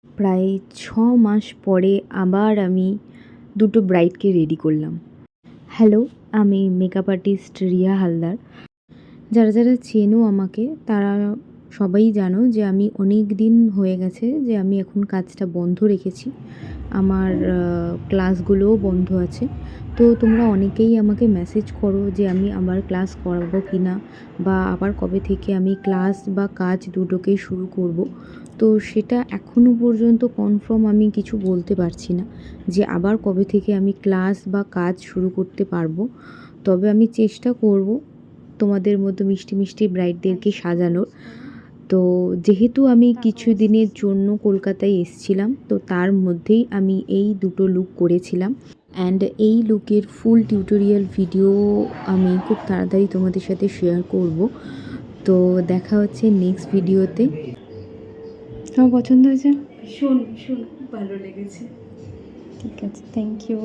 প্রায় 6 মাস পরে আবার আমি দুটো ব্রাইডকে রেডি করলাম। হ্যালো, আমি মেকআপ আর্টিস্ট রিয়া হালদার। যারা যারা চেনো আমাকে তারা সবাই জানো যে আমি অনেক দিন হয়ে গেছে যে আমি এখন কাজটা বন্ধ রেখেছি। আমার ক্লাসগুলোও বন্ধ আছে। তো তোমরা অনেকেই আমাকে মেসেজ করো যে আমি আবার ক্লাস করাবো কি না, বা আবার কবে থেকে আমি ক্লাস বা কাজ দুটোকেই শুরু করব। তো সেটা এখনও পর্যন্ত কনফার্ম আমি কিছু বলতে পারছি না যে আবার কবে থেকে আমি ক্লাস বা কাজ শুরু করতে পারবো। তবে আমি চেষ্টা করব তোমাদের মতো মিষ্টি মিষ্টি ব্রাইডদেরকে সাজানোর। তো যেহেতু আমি কিছু দিনের জন্য কলকাতায় এসেছিলাম, তো তার মধ্যেই আমি এই দুটো লুক করেছিলাম। অ্যান্ড এই লুকের ফুল টিউটোরিয়াল ভিডিও আমি খুব তাড়াতাড়ি তোমাদের সাথে শেয়ার করব। তো দেখা হচ্ছে নেক্সট ভিডিওতে। তোমার পছন্দ হয়েছে? ভীষণ ভীষণ খুব ভালো লেগেছে। ঠিক আছে, থ্যাংক ইউ।